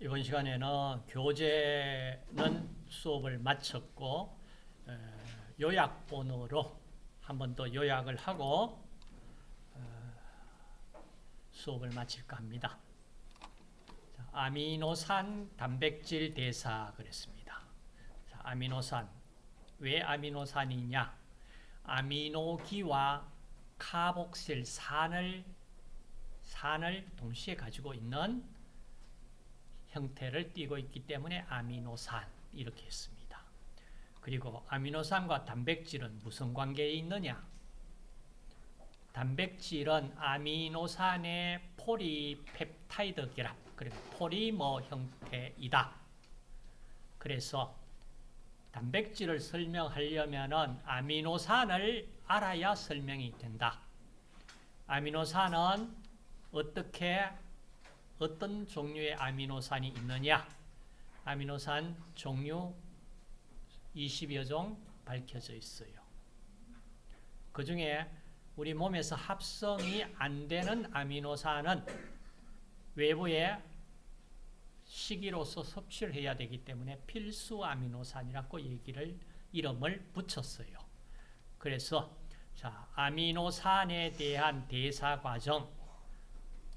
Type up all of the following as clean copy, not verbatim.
이번 시간에는 교재는 수업을 마쳤고 요약본으로 한 번 더 요약을 하고 수업을 마칠까 합니다. 자, 아미노산 단백질 대사 그랬습니다. 자, 아미노산, 왜 아미노산이냐? 아미노기와 카복실산을 동시에 가지고 있는 형태를 띠고 있기 때문에 아미노산 이렇게 했습니다. 그리고 아미노산과 단백질은 무슨 관계에 있느냐? 단백질은 아미노산의 포리펩타이드 결합, 그리고 포리머 형태이다. 그래서 단백질을 설명하려면 아미노산을 알아야 설명이 된다. 아미노산은 어떤 종류의 아미노산이 있느냐? 아미노산 종류 20여 종 밝혀져 있어요. 그 중에 우리 몸에서 합성이 안 되는 아미노산은 외부에 식이로서 섭취를 해야 되기 때문에 필수 아미노산이라고 이름을 붙였어요. 그래서 자, 아미노산에 대한 대사 과정,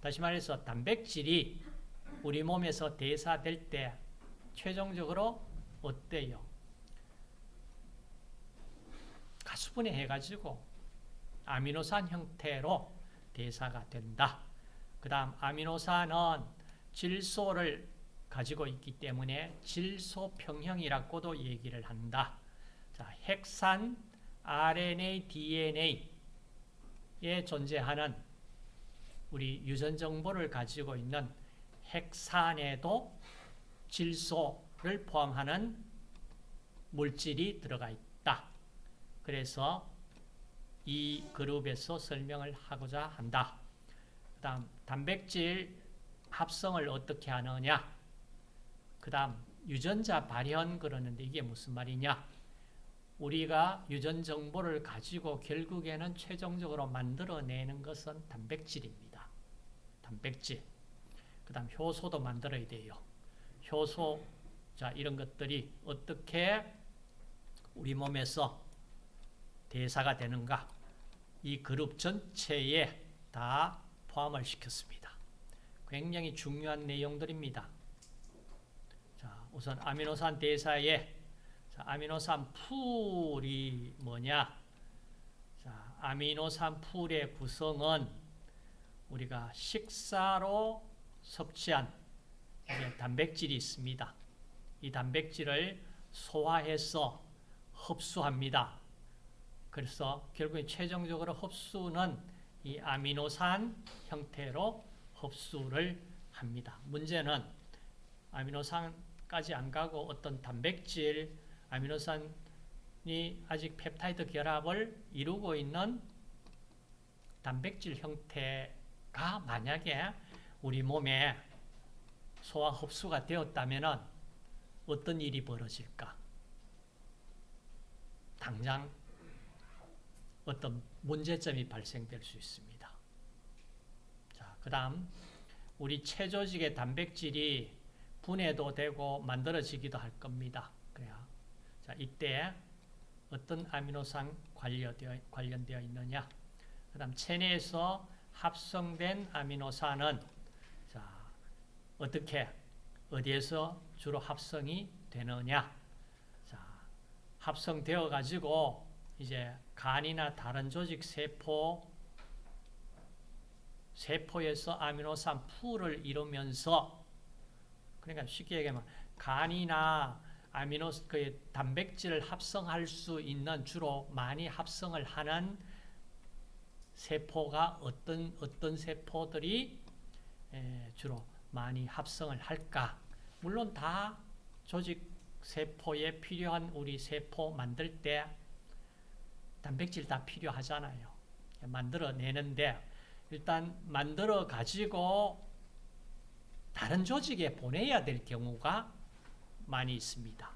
다시 말해서 단백질이 우리 몸에서 대사될 때 최종적으로 어때요? 가수분해해가지고 아미노산 형태로 대사가 된다. 그 다음 아미노산은 질소를 가지고 있기 때문에 질소평형이라고도 얘기를 한다. 자, 핵산 RNA, DNA에 존재하는 우리 유전 정보를 가지고 있는 핵산에도 질소를 포함하는 물질이 들어가 있다. 그래서 이 그룹에서 설명을 하고자 한다. 그 다음 단백질 합성을 어떻게 하느냐? 그 다음 유전자 발현 그러는데 이게 무슨 말이냐? 우리가 유전 정보를 가지고 결국에는 최종적으로 만들어내는 것은 단백질입니다. 단백질. 그 다음 효소도 만들어야 돼요. 효소, 자, 이런 것들이 어떻게 우리 몸에서 대사가 되는가? 이 그룹 전체에 다 포함을 시켰습니다. 굉장히 중요한 내용들입니다. 자, 우선 아미노산 대사에 아미노산 풀이 뭐냐? 자, 아미노산 풀의 구성은 우리가 식사로 섭취한 단백질이 있습니다. 이 단백질을 소화해서 흡수합니다. 그래서 결국에 최종적으로 흡수는 이 아미노산 형태로 흡수를 합니다. 문제는 아미노산까지 안 가고 어떤 단백질, 아미노산이 아직 펩타이드 결합을 이루고 있는 단백질 형태가 만약에 우리 몸에 소화 흡수가 되었다면 어떤 일이 벌어질까? 당장 어떤 문제점이 발생될 수 있습니다. 자, 그 다음 우리 체조직의 단백질이 분해도 되고 만들어지기도 할 겁니다. 그래야 자, 이때 어떤 아미노산 관련되어 있느냐? 그 다음 체내에서 합성된 아미노산은 자, 어디에서 주로 합성이 되느냐? 자, 합성되어 가지고 이제 간이나 다른 조직 세포에서 아미노산 풀을 이루면서, 그러니까 쉽게 얘기하면 간이나 그 단백질을 합성할 수 있는 주로 많이 합성을 하는 세포가 어떤 세포들이 주로 많이 합성을 할까? 물론 다 조직 세포에 필요한 우리 세포 만들 때 단백질 다 필요하잖아요. 만들어내는데 일단 만들어 가지고 다른 조직에 보내야 될 경우가 많이 있습니다.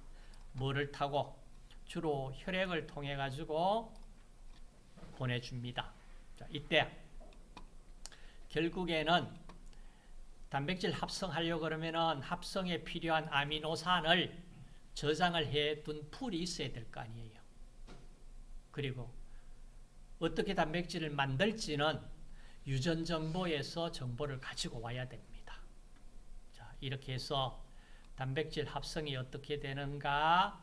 뭐를 타고? 주로 혈액을 통해 가지고 보내줍니다. 자, 이때 결국에는 단백질 합성하려고 그러면은 합성에 필요한 아미노산을 저장을 해둔 풀이 있어야 될 거 아니에요. 그리고 어떻게 단백질을 만들지는 유전 정보에서 정보를 가지고 와야 됩니다. 자, 이렇게 해서 단백질 합성이 어떻게 되는가까지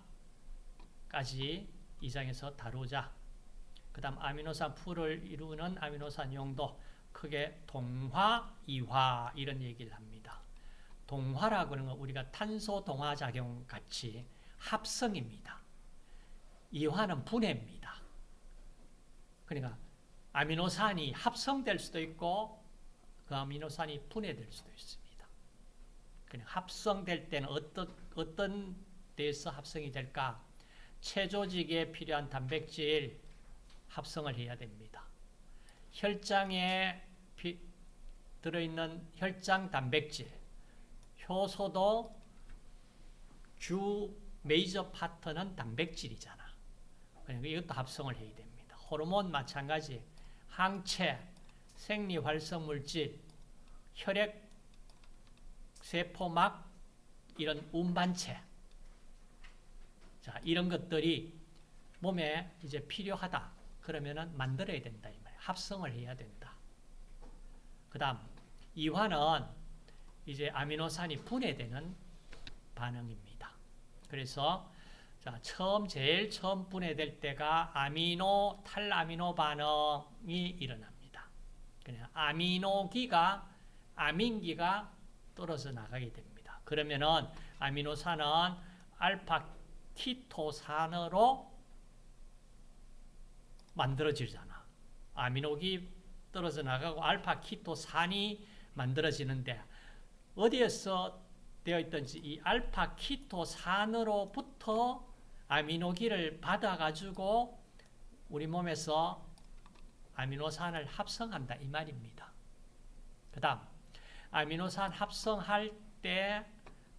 2장에서 다루자. 그 다음 아미노산 풀을 이루는 아미노산 용도, 크게 동화, 이화 이런 얘기를 합니다. 동화라고 하는 건 우리가 탄소 동화 작용 같이 합성입니다. 이화는 분해입니다. 그러니까 아미노산이 합성될 수도 있고 그 아미노산이 분해될 수도 있습니다. 그냥 합성될 때는 어떤 데서 합성이 될까? 체조직에 필요한 단백질 합성을 해야 됩니다. 혈장에 들어있는 혈장 단백질, 효소도 주 메이저 파트는 단백질이잖아. 그러니까 이것도 합성을 해야 됩니다. 호르몬 마찬가지, 항체, 생리활성물질, 혈액, 세포막, 이런 운반체. 자, 이런 것들이 몸에 이제 필요하다. 그러면은 만들어야 된다. 이 말이에요. 합성을 해야 된다. 그 다음, 이화는 이제 아미노산이 분해되는 반응입니다. 그래서 자, 제일 처음 분해될 때가 탈아미노 반응이 일어납니다. 그냥 아민기가 떨어져 나가게 됩니다. 그러면은 아미노산은 알파 키토산으로 만들어지잖아. 아미노기 떨어져 나가고 알파 키토산이 만들어지는데 어디에서 되어 있든지 이 알파 키토산으로부터 아미노기를 받아가지고 우리 몸에서 아미노산을 합성한다 이 말입니다. 그 다음 아미노산 합성할 때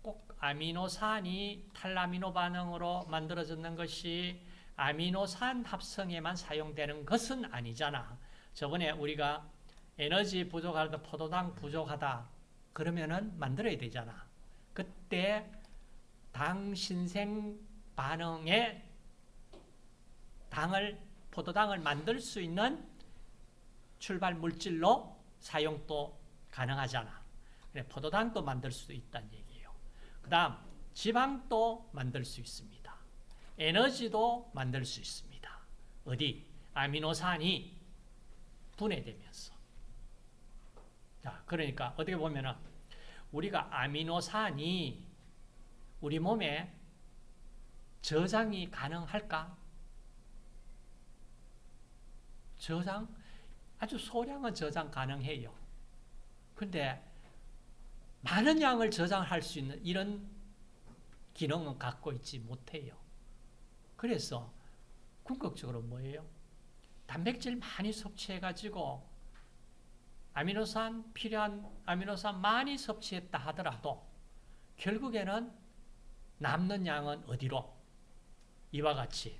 꼭 아미노산이 탈아미노 반응으로 만들어지는 것이 아미노산 합성에만 사용되는 것은 아니잖아. 저번에 우리가 에너지 부족하다, 포도당 부족하다 그러면은 만들어야 되잖아. 그때 당 신생 반응에 포도당을 만들 수 있는 출발 물질로 사용도 가능하잖아. 포도당도 만들 수 있다는 얘기예요. 그 다음 지방도 만들 수 있습니다. 에너지도 만들 수 있습니다. 어디? 아미노산이 분해되면서. 자, 그러니까 어떻게 보면은 우리가 아미노산이 우리 몸에 저장이 가능할까? 저장? 아주 소량은 저장 가능해요. 근데 많은 양을 저장할 수 있는 이런 기능은 갖고 있지 못해요. 그래서 궁극적으로 뭐예요? 단백질 많이 섭취해가지고 필요한 아미노산 많이 섭취했다 하더라도 결국에는 남는 양은 어디로? 이와 같이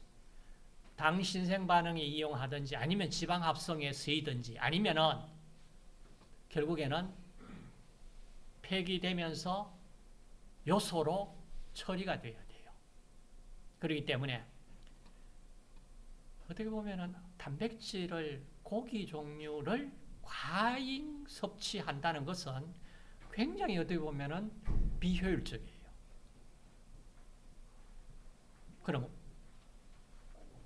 당 신생 반응에 이용하든지 아니면 지방 합성에 쓰이든지 아니면은 결국에는 폐기되면서 요소로 처리가 돼야 돼요. 그렇기 때문에 어떻게 보면은 단백질을 고기 종류를 과잉 섭취한다는 것은 굉장히 어떻게 보면은 비효율적이에요. 그럼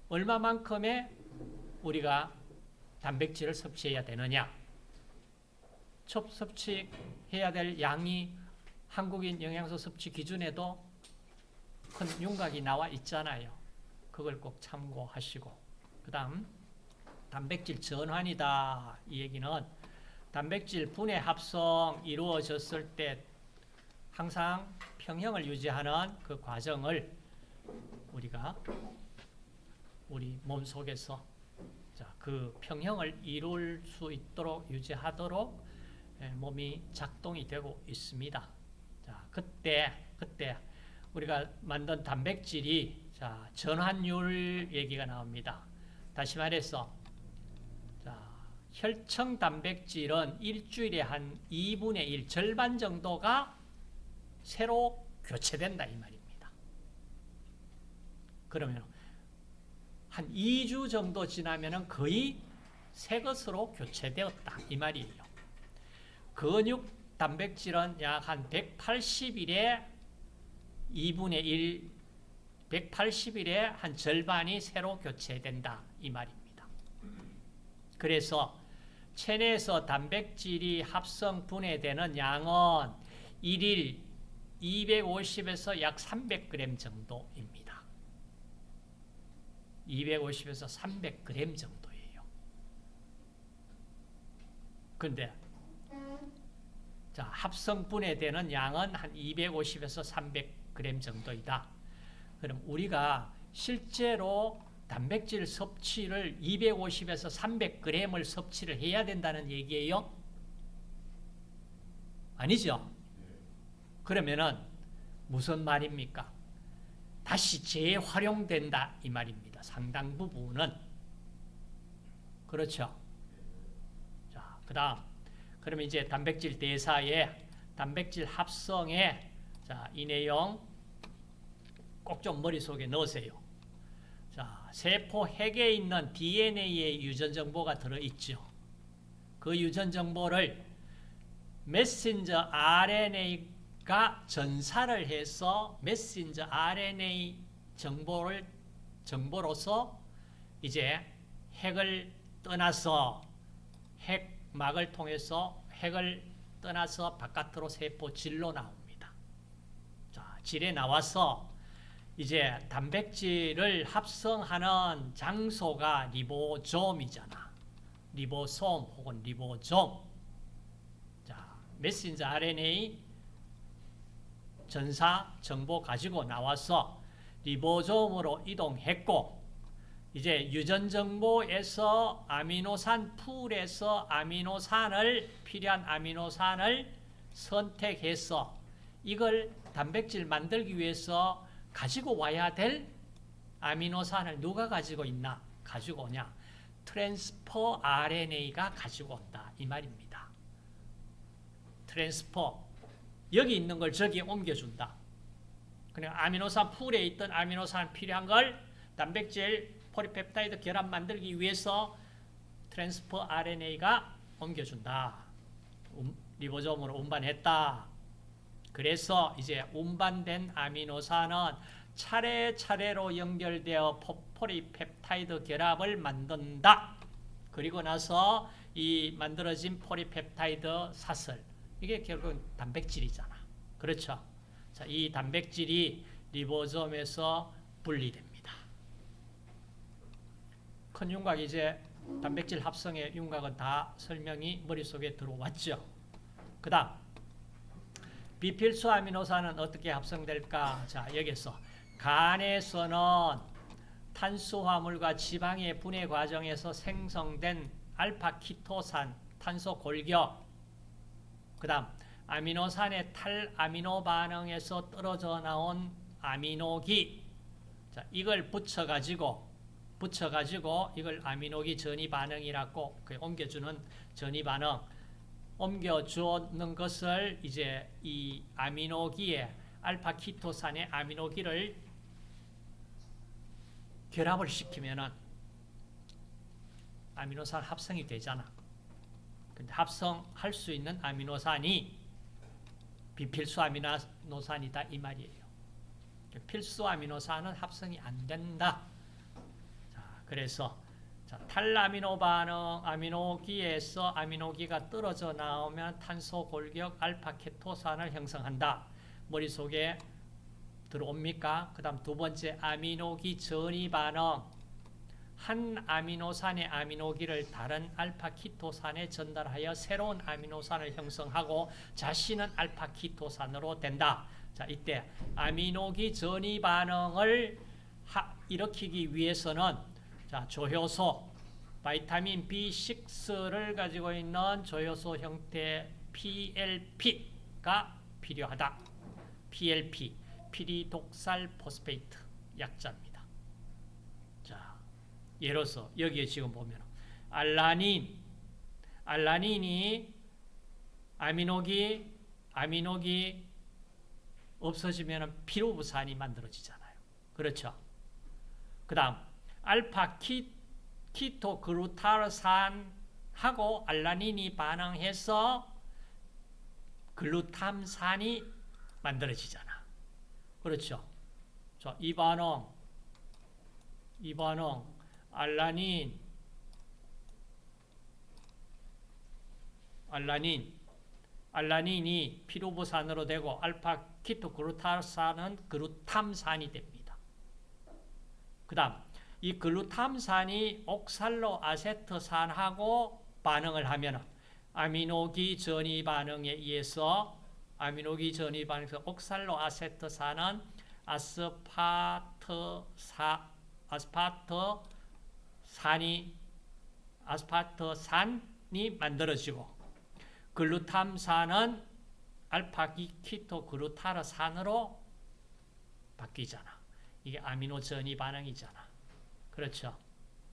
얼마만큼의 우리가 단백질을 섭취해야 되느냐? 섭취해야 될 양이 한국인 영양소 섭취 기준에도 큰 윤곽이 나와 있잖아요. 그걸 꼭 참고하시고 그 다음 단백질 전환이다. 이 얘기는 단백질 분해 합성 이루어졌을 때 항상 평형을 유지하는 그 과정을 우리가 우리 몸속에서 그 평형을 이룰 수 있도록 유지하도록 몸이 작동이 되고 있습니다. 자, 그때 우리가 만든 단백질이 전환율 얘기가 나옵니다. 다시 말해서 혈청 단백질은 일주일에 한 2분의 1, 절반 정도가 새로 교체된다 이 말입니다. 그러면 한 2주 정도 지나면 거의 새 것으로 교체되었다 이 말이에요. 근육 단백질은 약 한 180일에 2분의 1, 180일에 한 절반이 새로 교체된다 이 말입니다. 그래서 체내에서 단백질이 합성 분해되는 양은 1일 250에서 약 300g 정도입니다. 250에서 300g 정도예요. 그런데 자, 합성 분해되는 양은 한 250에서 300g 정도이다. 그럼 우리가 실제로 단백질 섭취를 250에서 300g을 섭취를 해야 된다는 얘기예요? 아니죠? 그러면은 무슨 말입니까? 다시 재활용된다 이 말입니다. 상당 부분은. 그렇죠? 자, 그다음 그러면 이제 단백질 대사에 단백질 합성에 자, 이 내용 꼭 좀 머릿속에 넣으세요. 자, 세포 핵에 있는 DNA의 유전 정보가 들어있죠. 그 유전 정보를 메신저 RNA가 전사를 해서 메신저 RNA 정보로서 이제 핵을 떠나서 핵막을 통해서 핵을 떠나서 바깥으로 세포 질로 나옵니다. 자, 질에 나와서 이제 단백질을 합성하는 장소가 리보솜이잖아. 리보솜 혹은 리보솜. 자, 메신저 RNA 전사 정보 가지고 나와서 리보솜으로 이동했고, 이제 유전 정보에서 아미노산 풀에서 필요한 아미노산을 선택해서 이걸 단백질 만들기 위해서 가지고 와야 될 아미노산을 누가 가지고 있나? 가지고 오냐? 트랜스퍼 RNA가 가지고 온다 이 말입니다. 트랜스퍼, 여기 있는 걸 저기 옮겨준다. 그냥 아미노산 풀에 있던 아미노산 필요한 걸 단백질 포리펩타이드 결합 만들기 위해서 트랜스퍼 RNA가 옮겨준다. 리보솜으로 운반했다. 그래서 이제 운반된 아미노산은 차례차례로 연결되어 포리펩타이드 결합을 만든다. 그리고 나서 이 만들어진 포리펩타이드 사슬, 이게 결국은 단백질이잖아. 그렇죠? 자, 이 단백질이 리보솜에서 분리됩니다. 큰 윤곽, 이제 단백질 합성의 윤곽은 다 설명이 머릿속에 들어왔죠. 그 다음 비필수 아미노산은 어떻게 합성될까? 자, 여기서 간에서는 탄수화물과 지방의 분해 과정에서 생성된 알파키토산, 탄소 골격, 그 다음 아미노산의 탈아미노 반응에서 떨어져 나온 아미노기, 자, 이걸 붙여가지고 이걸 아미노기 전이 반응이라고 옮겨주는 전이 반응, 옮겨주는 것을 이제 이 아미노기에 알파키토산의 아미노기를 결합을 시키면은 아미노산 합성이 되잖아. 근데 합성할 수 있는 아미노산이 비필수 아미노산이다 이 말이에요. 필수 아미노산은 합성이 안 된다. 자, 그래서 탈아미노 반응, 아미노기에서 아미노기가 떨어져 나오면 탄소 골격 알파케토산을 형성한다. 머릿속에 들어옵니까? 그 다음 두 번째 아미노기 전이 반응. 한 아미노산의 아미노기를 다른 알파키토산에 전달하여 새로운 아미노산을 형성하고 자신은 알파키토산으로 된다. 자, 이때 아미노기 전이 반응을 일으키기 위해서는 자, 조효소, 바이타민 B6를 가지고 있는 조효소 형태 PLP가 필요하다. PLP, 피리독살 포스페이트 약자입니다. 자, 예로서 여기에 지금 보면 알라닌, 알라닌이 아미노기 없어지면 피루부산이 만들어지잖아요. 그렇죠? 그 다음 알파 키토글루타르산하고 알라닌이 반응해서 글루탐산이 만들어지잖아. 그렇죠? 자, 이 반응 알라닌이 피루부산으로 되고 알파 키토글루타산은 글루탐산이 됩니다. 그 다음 이 글루탐산이 옥살로 아세트산하고 반응을 하면 아미노기 전이 반응에 의해서 옥살로 아세트산은 아스파트산이 만들어지고 글루탐산은 알파키토글루타르산으로 바뀌잖아. 이게 아미노 전이 반응이잖아. 그렇죠?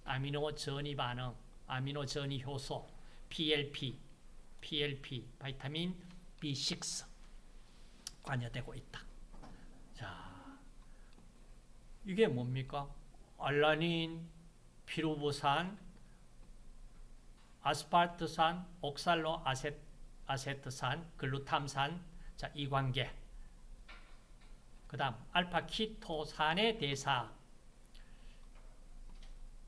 아미노 전이 반응, 아미노 전이 효소, PLP, 바이타민 B6 관여되고 있다. 자, 이게 뭡니까? 알라닌, 피루부산, 아스파르트산, 옥살로 아세트산, 글루탐산, 자, 이 관계. 그 다음 알파키토산의 대사.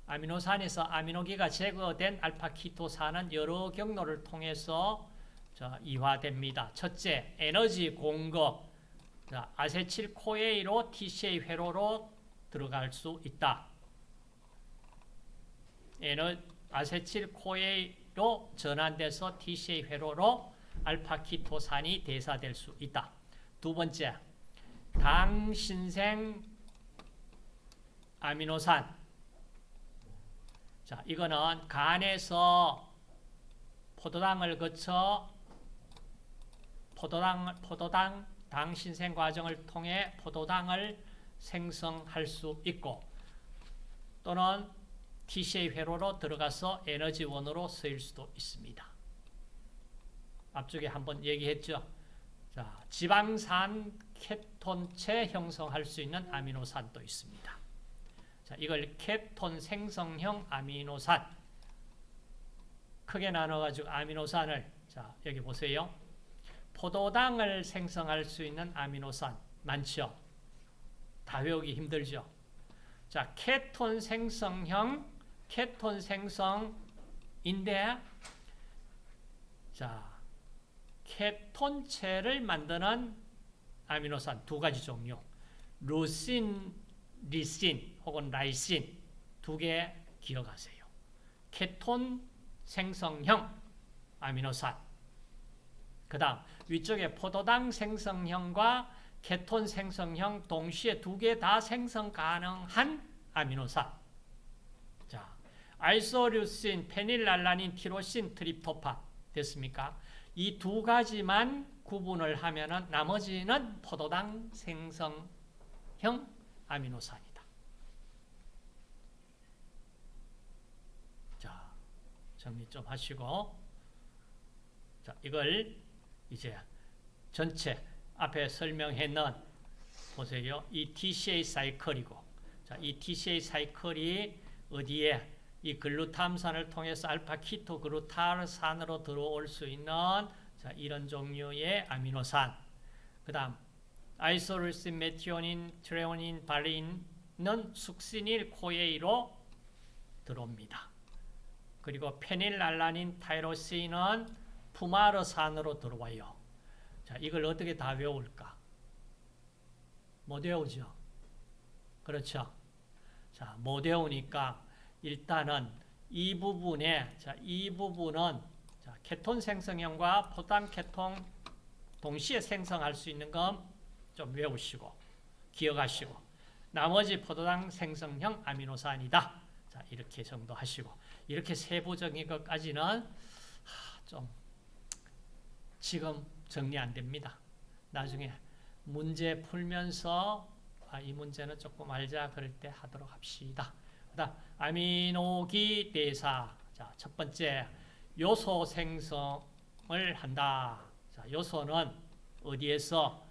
아미노산에서 아미노기가 제거된 알파키토산은 여러 경로를 통해서 이화됩니다. 첫째, 에너지 공급. 아세틸코에이로 TCA 회로로 들어갈 수 있다. 아세틸코에이로 전환돼서 TCA 회로로 알파키토산이 대사될 수 있다. 두 번째, 당신생 아미노산. 자, 이거는 간에서 포도당을 거쳐 포도당 당신생 과정을 통해 포도당을 생성할 수 있고 또는 TCA 회로로 들어가서 에너지원으로 쓰일 수도 있습니다. 앞쪽에 한번 얘기했죠. 자, 지방산 케톤체 형성할 수 있는 아미노산도 있습니다. 자, 이걸 케톤 생성형 아미노산. 크게 나눠가지고 아미노산을, 자, 여기 보세요. 포도당을 생성할 수 있는 아미노산 많죠? 다 외우기 힘들죠? 자, 케톤 생성인데, 자, 케톤체를 만드는 아미노산 두 가지 종류. 루신, 리신 혹은 라이신 두 개 기억하세요. 케톤 생성형 아미노산. 그 다음 위쪽에 포도당 생성형과 케톤 생성형 동시에 두 개 다 생성 가능한 아미노산. 자, 아이소류신, 페닐알라닌, 티로신, 트립토판 됐습니까? 이 두 가지만 구분을 하면은 나머지는 포도당 생성형 아미노산이다. 자, 정리 좀 하시고, 자, 이걸 이제 전체 앞에 설명했는 보세요. 이 TCA 사이클이고, 자, 이 TCA 사이클이 어디에 이 글루탐산을 통해서 알파키토글루타르산으로 들어올 수 있는, 자, 이런 종류의 아미노산. 그 다음 아이소르신, 메티오닌, 트레오닌, 발린은 숙시닐 코에이로 들어옵니다. 그리고 페닐알라닌, 타이로신은 푸마르산으로 들어와요. 자, 이걸 어떻게 다 외울까? 못 외우죠? 그렇죠? 자, 못 외우니까 일단은 이 부분에, 자, 이 부분은, 자, 케톤 생성형과 포도당 케톤 동시에 생성할 수 있는 건 좀 외우시고 기억하시고, 나머지 포도당 생성형 아미노산이다. 자, 이렇게 정도 하시고, 이렇게 세부적인 것까지는 좀 지금 정리 안 됩니다. 나중에 문제 풀면서 이 문제는 조금 알자 그럴 때 하도록 합시다. 그다음 아미노기 대사. 자, 첫 번째 요소 생성을 한다. 자, 요소는 어디에서?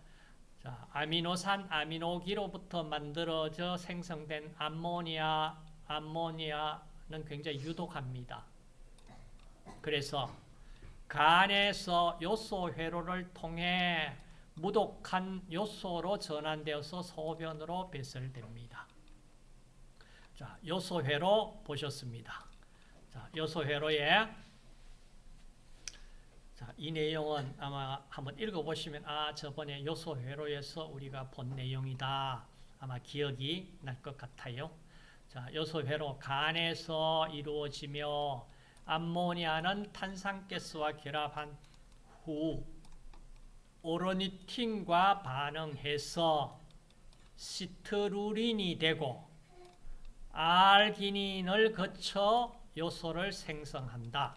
자, 아미노산, 아미노기로부터 만들어져 생성된 암모니아는 굉장히 유독합니다. 그래서 간에서 요소 회로를 통해 무독한 요소로 전환되어서 소변으로 배설됩니다. 자, 요소 회로 보셨습니다. 자, 요소 회로에 자, 이 내용은 아마 한번 읽어보시면 저번에 요소 회로에서 우리가 본 내용이다. 아마 기억이 날 것 같아요. 자, 요소 회로 간에서 이루어지며 암모니아는 탄산가스와 결합한 후 오르니틴과 반응해서 시트루린이 되고 알기닌을 거쳐 요소를 생성한다.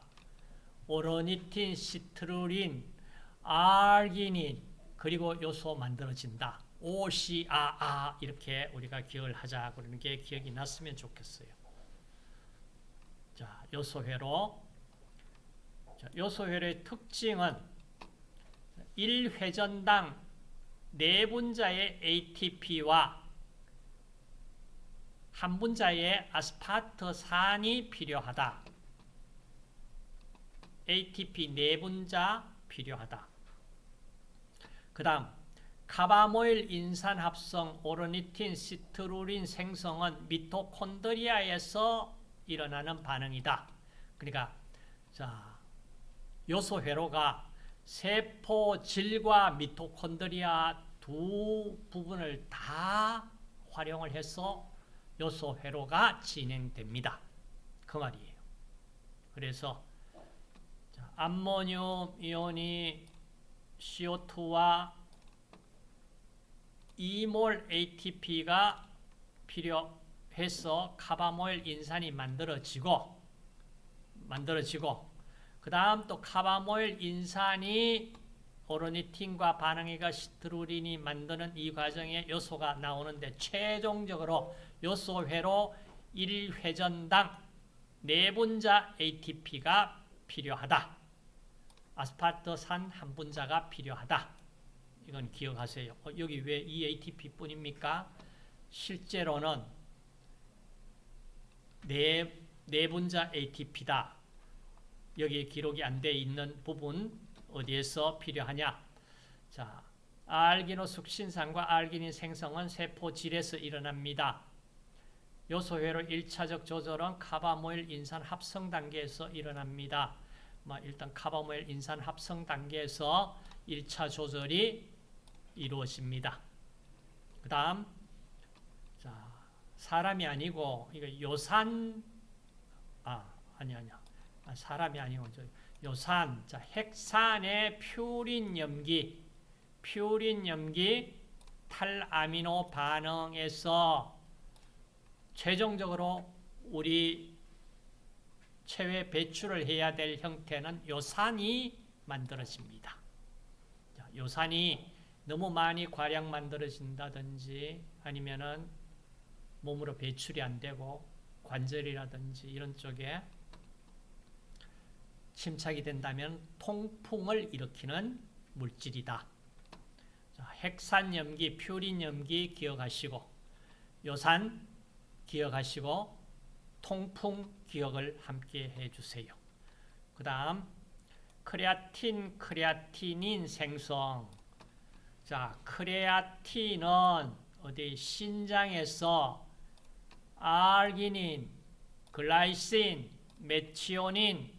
오르니틴, 시트루린, 알기닌 그리고 요소 만들어진다. OCAA 이렇게 우리가 기억을 하자 그러는 게 기억이 났으면 좋겠어요. 자, 요소회로. 자, 요소회로의 특징은 1회전당 4분자의 ATP와 1분자의 아스파르트산이 필요하다. ATP 4분자 필요하다. 그 다음 카바모일 인산 합성 오르니틴 시트루린 생성은 미토콘드리아에서 일어나는 반응이다. 그러니까 자, 요소 회로가 세포 질과 미토콘드리아 두 부분을 다 활용을 해서 요소 회로가 진행됩니다. 그 말이에요. 그래서 자, 암모늄 이온이 CO2와 2몰 ATP가 필요해서 카바모일 인산이 만들어지고 그 다음 또 카바모일 인산이 오르니틴과 반응해가 시트루린이 만드는 이 과정에 요소가 나오는데 최종적으로 요소회로 1회전당 4분자 ATP가 필요하다. 아스파르트산 1분자가 필요하다. 이건 기억하세요. 여기 왜 이 ATP 뿐입니까? 실제로는 4분자 ATP다. 여기 기록이 안 돼 있는 부분 어디에서 필요하냐? 자, 알기노 숙신산과 알기닌 생성은 세포질에서 일어납니다. 요소회로 1차적 조절은 카바모일 인산 합성 단계에서 일어납니다. 일단 카바모일 인산 합성 단계에서 1차 조절이 이루어집니다. 그 다음 자, 사람이 아니고 이거 요산 사람이 아니고 요산, 자, 핵산의 퓨린 염기 탈아미노 반응에서 최종적으로 우리 체외 배출을 해야 될 형태는 요산이 만들어집니다. 자, 요산이 너무 많이 과량 만들어진다든지 아니면은 몸으로 배출이 안 되고 관절이라든지 이런 쪽에 침착이 된다면 통풍을 일으키는 물질이다. 자, 핵산염기, 퓨린염기 기억하시고 요산 기억하시고 통풍 기억을 함께 해주세요. 그 다음 크레아틴, 크레아티닌 생성. 자, 크레아틴은 어디 신장에서 알기닌, 글라이신, 메치오닌을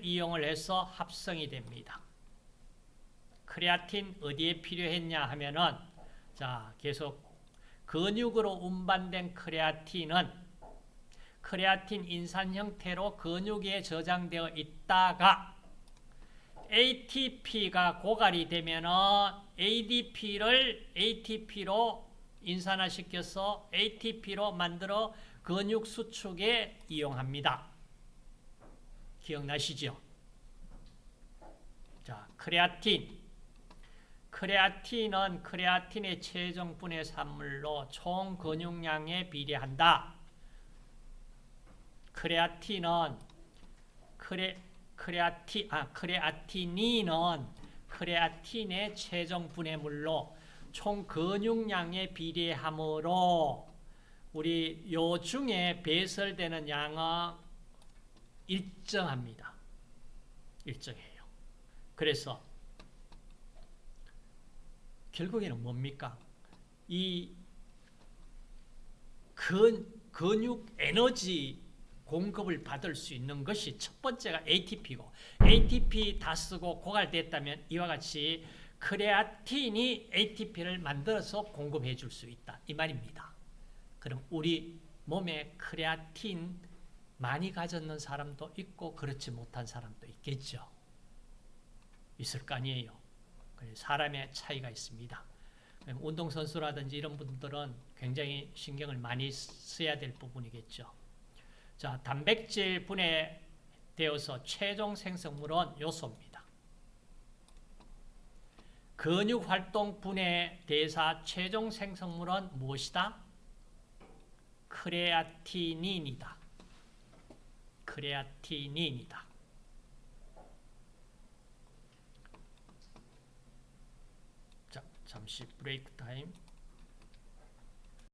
이용을 해서 합성이 됩니다. 크레아틴 어디에 필요했냐 하면은 자, 계속 근육으로 운반된 크레아틴은 크레아틴 인산 형태로 근육에 저장되어 있다가 ATP가 고갈이 되면은 ADP를 ATP로 인산화시켜서 ATP로 만들어 근육 수축에 이용합니다. 기억나시죠? 자, 크레아틴은 크레아틴의 최종 분해 산물로 총 근육량에 비례한다. 크레아틴은 크레아틴인은 크레아틴의 최종 분해물로 총 근육량에 비례하므로 우리 요 중에 배설되는 양은 일정합니다. 일정해요. 그래서 결국에는 뭡니까? 이 근육 에너지 공급을 받을 수 있는 것이 첫 번째가 ATP고, ATP 다 쓰고 고갈됐다면 이와 같이 크레아틴이 ATP를 만들어서 공급해 줄 수 있다, 이 말입니다. 그럼 우리 몸에 크레아틴 많이 가졌는 사람도 있고 그렇지 못한 사람도 있겠죠. 있을 거 아니에요. 사람의 차이가 있습니다. 운동선수라든지 이런 분들은 굉장히 신경을 많이 써야 될 부분이겠죠. 자, 단백질 분해되어서 최종 생성물은 요소입니다. 근육활동 분해 대사 최종 생성물은 무엇이다? 크레아티닌이다. 크레아티닌이다. 자, 잠시 브레이크 타임.